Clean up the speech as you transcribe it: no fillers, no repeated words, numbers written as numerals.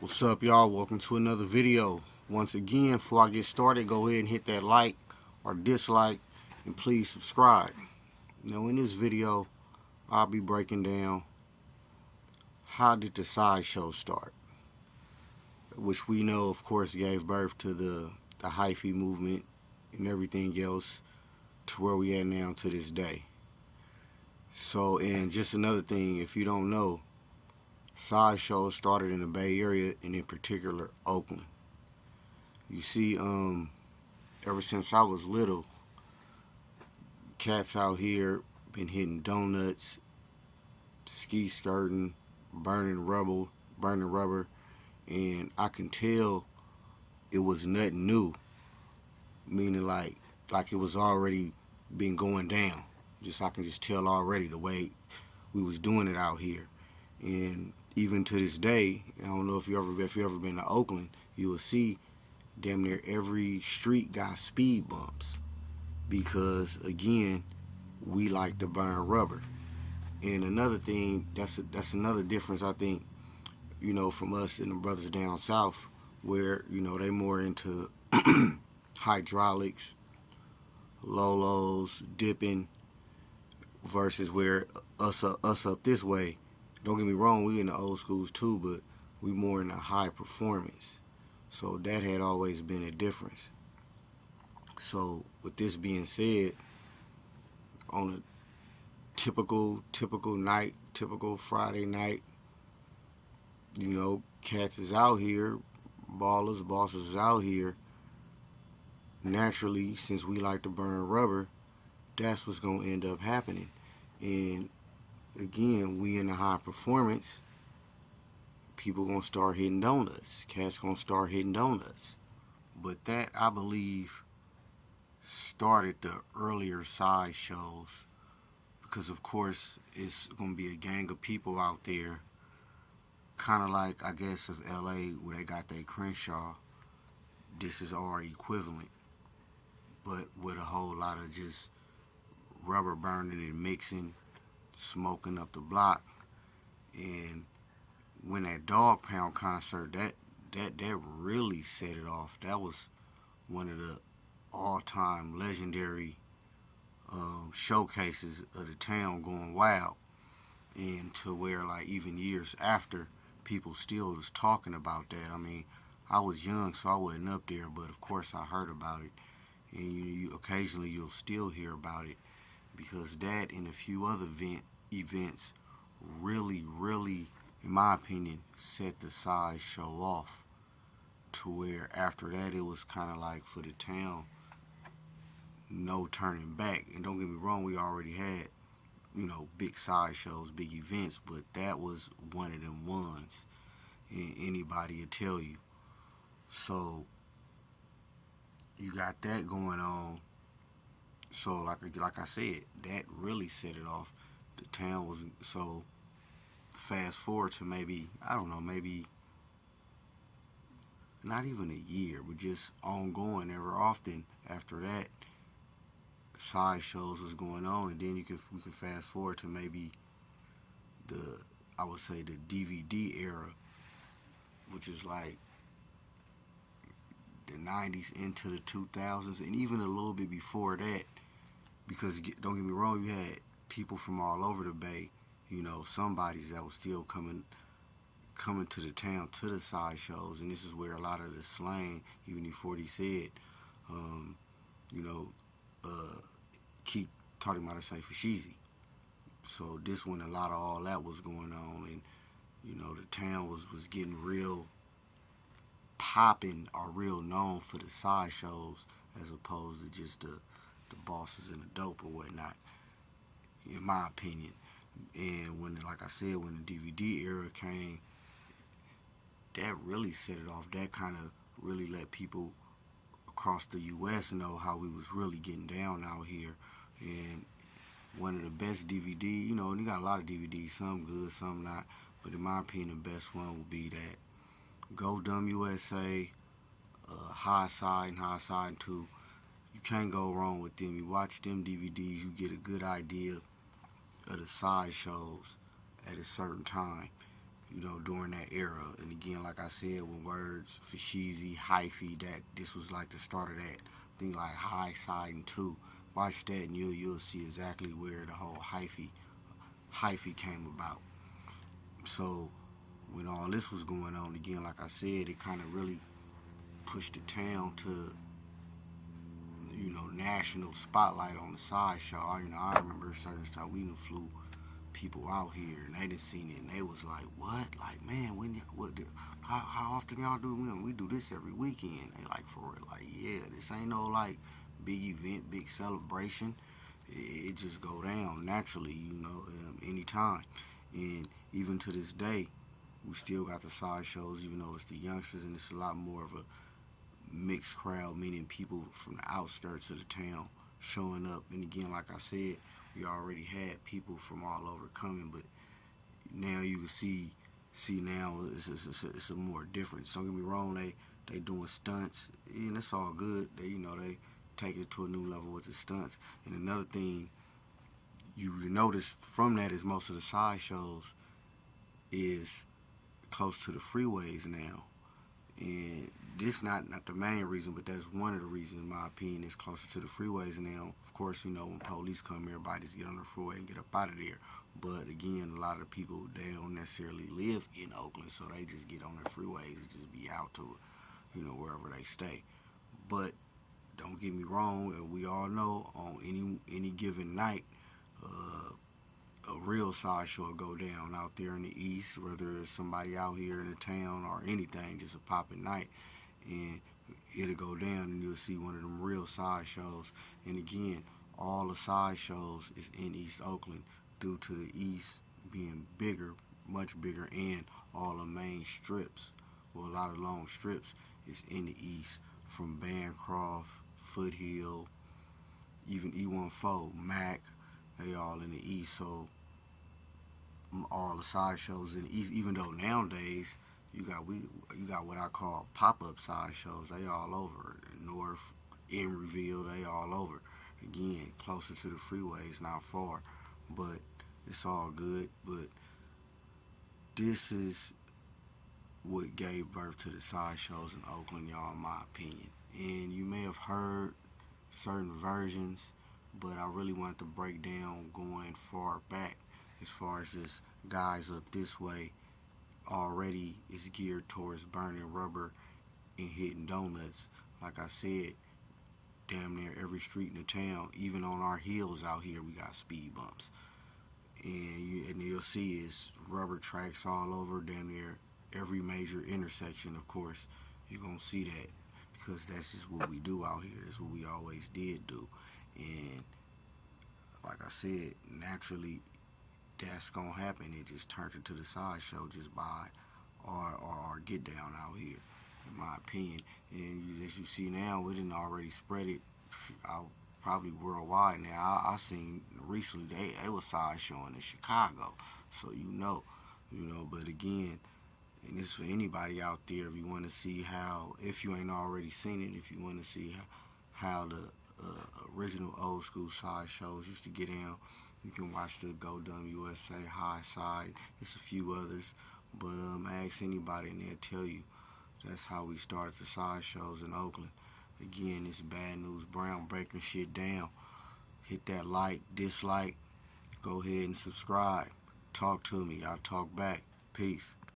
What's up, y'all? Welcome to another video. Once again, before I get started, go ahead and hit that like or dislike, and please subscribe. Now, in this video, I'll be breaking down how did the Sideshow start, which we know, of course, gave birth to the Hyphy Movement and everything else to where we at now to this day. So, and just another thing, if you don't know, Sideshow started in the Bay Area and in particular Oakland. You see, ever since I was little, cats out here been hitting donuts, ski skirting, burning rubber, and I can tell it was nothing new. Meaning like it was already been going down. I can just tell already the way we was doing it out here. And even to this day, I don't know if you ever been to Oakland, you will see damn near every street got speed bumps because again, we like to burn rubber. And another thing, that's another difference I think, from us and the brothers down south, where they more into hydraulics, lolos, dipping, versus where us up this way. Don't get me wrong, we in the old schools too, but we more in the high performance. So that had always been a difference. So with this being said, on a typical night, typical Friday night, cats is out here, ballers, bosses is out here. Naturally, since we like to burn rubber, that's what's gonna end up happening. And again, we in the high performance, people gonna start hitting donuts. Cats gonna start hitting donuts. But that, I believe, started the earlier Sideshows because, of course, it's gonna be a gang of people out there, kind of like, I guess, of LA where they got their Crenshaw. This is our equivalent, but with a whole lot of just rubber burning and mixing, smoking up the block. And when that Dog Pound concert, that really set it off. That was one of the all-time legendary showcases of the town going wild, and to where like even years after, people still was talking about that. I mean, I was young, so I wasn't up there, but of course I heard about it, and you occasionally you'll still hear about it because that and a few other events really, in my opinion, set the Sideshow off to where after that it was kind of like for the town, no turning back. And don't get me wrong, we already had big Sideshows, big events, but that was one of them ones, and anybody will tell you. So you got that going on. So like I said, that really set it off. The town was so. Fast forward to maybe, I don't know, maybe not even a year, but just ongoing ever often after that, Sideshows was going on. And then we can fast forward to maybe the, I would say, the DVD era, which is like the 90s into the 2000s, and even a little bit before that, because don't get me wrong, you had people from all over the Bay, somebodies that was still coming to the town to the Sideshows. And this is where a lot of the slang, even before he said, um, you know, uh, keep talking about to say for sheezy. So this when a lot of all that was going on, and the town was getting real popping or real known for the Sideshows as opposed to just the bosses and the dope or whatnot, in my opinion. And when, like I said, when the DVD era came, that really set it off. That kind of really let people across the U.S. know how we was really getting down out here. And one of the best DVD, and you got a lot of DVDs, some good, some not. But in my opinion, the best one would be that Go Dumb USA, High Side and High Side 2. You can't go wrong with them. You watch them DVDs, you get a good idea of the Sideshows at a certain time, during that era. And again, like I said, when words for Sheezy, Hyphy, that this was like the start of that thing, like High Side and Two. Watch that and you'll see exactly where the whole hyphy came about. So when all this was going on, again, like I said, it kind of really pushed the town to, national spotlight on the Sideshow. I remember certain stuff. We done flew people out here and they done seen it and they was like, what? Like, man, how often y'all do? We do this every weekend. They like, for real, like, yeah, this ain't no like big event, big celebration. It just go down naturally, anytime. And even to this day, we still got the Sideshows, even though it's the youngsters and it's a lot more of a mixed crowd, meaning people from the outskirts of the town showing up. And again, like I said, we already had people from all over coming, but now you can see now it's a more difference. Don't get me wrong, they doing stunts, and it's all good. They take it to a new level with the stunts. And another thing you notice from that is most of the Sideshows is close to the freeways now. And this not the main reason, but that's one of the reasons, in my opinion, is closer to the freeways now. Of course, when police come, everybody just get on the freeway and get up out of there. But again, a lot of the people, they don't necessarily live in Oakland, so they just get on the freeways and just be out to, wherever they stay. But don't get me wrong, we all know on any given night, a real Sideshow will go down out there in the east, whether it's somebody out here in the town or anything, just a popping night, and it'll go down and you'll see one of them real Sideshows. And again, all the Sideshows is in East Oakland due to the east being bigger, much bigger, and all the main strips, well, a lot of long strips is in the east, from Bancroft, Foothill, even E14, Mac, they all in the east. So all the Sideshows in the east, even though nowadays you got what I call pop-up Sideshows. They all over North, in Reveal, they all over. Again, closer to the freeways, not far, but it's all good. But this is what gave birth to the Sideshows in Oakland, y'all, in my opinion. And you may have heard certain versions, but I really wanted to break down going far back as far as just guys up this way already is geared towards burning rubber and hitting donuts. Like I said, damn near every street in the town, even on our hills out here, we got speed bumps. And you'll see is rubber tracks all over damn near every major intersection. Of course, you're going to see that because that's just what we do out here. That's what we always did do. And like I said, naturally, that's gonna happen. It just turned into the Sideshow just by our get down out here, in my opinion. And as you see now, we didn't already spread it out probably worldwide now. I seen recently they was Sideshowing in Chicago, so But again, and this is for anybody out there, if you want to see how, if you ain't already seen it, if you want to see how the original old school Sideshows used to get down, you can watch the Go Dumb USA, High Side. It's a few others, but ask anybody and they'll tell you that's how we started the Sideshows in Oakland. Again, it's BadNewsBrown breaking shit down. Hit that like, dislike, go ahead and subscribe. Talk to me. I'll talk back. Peace.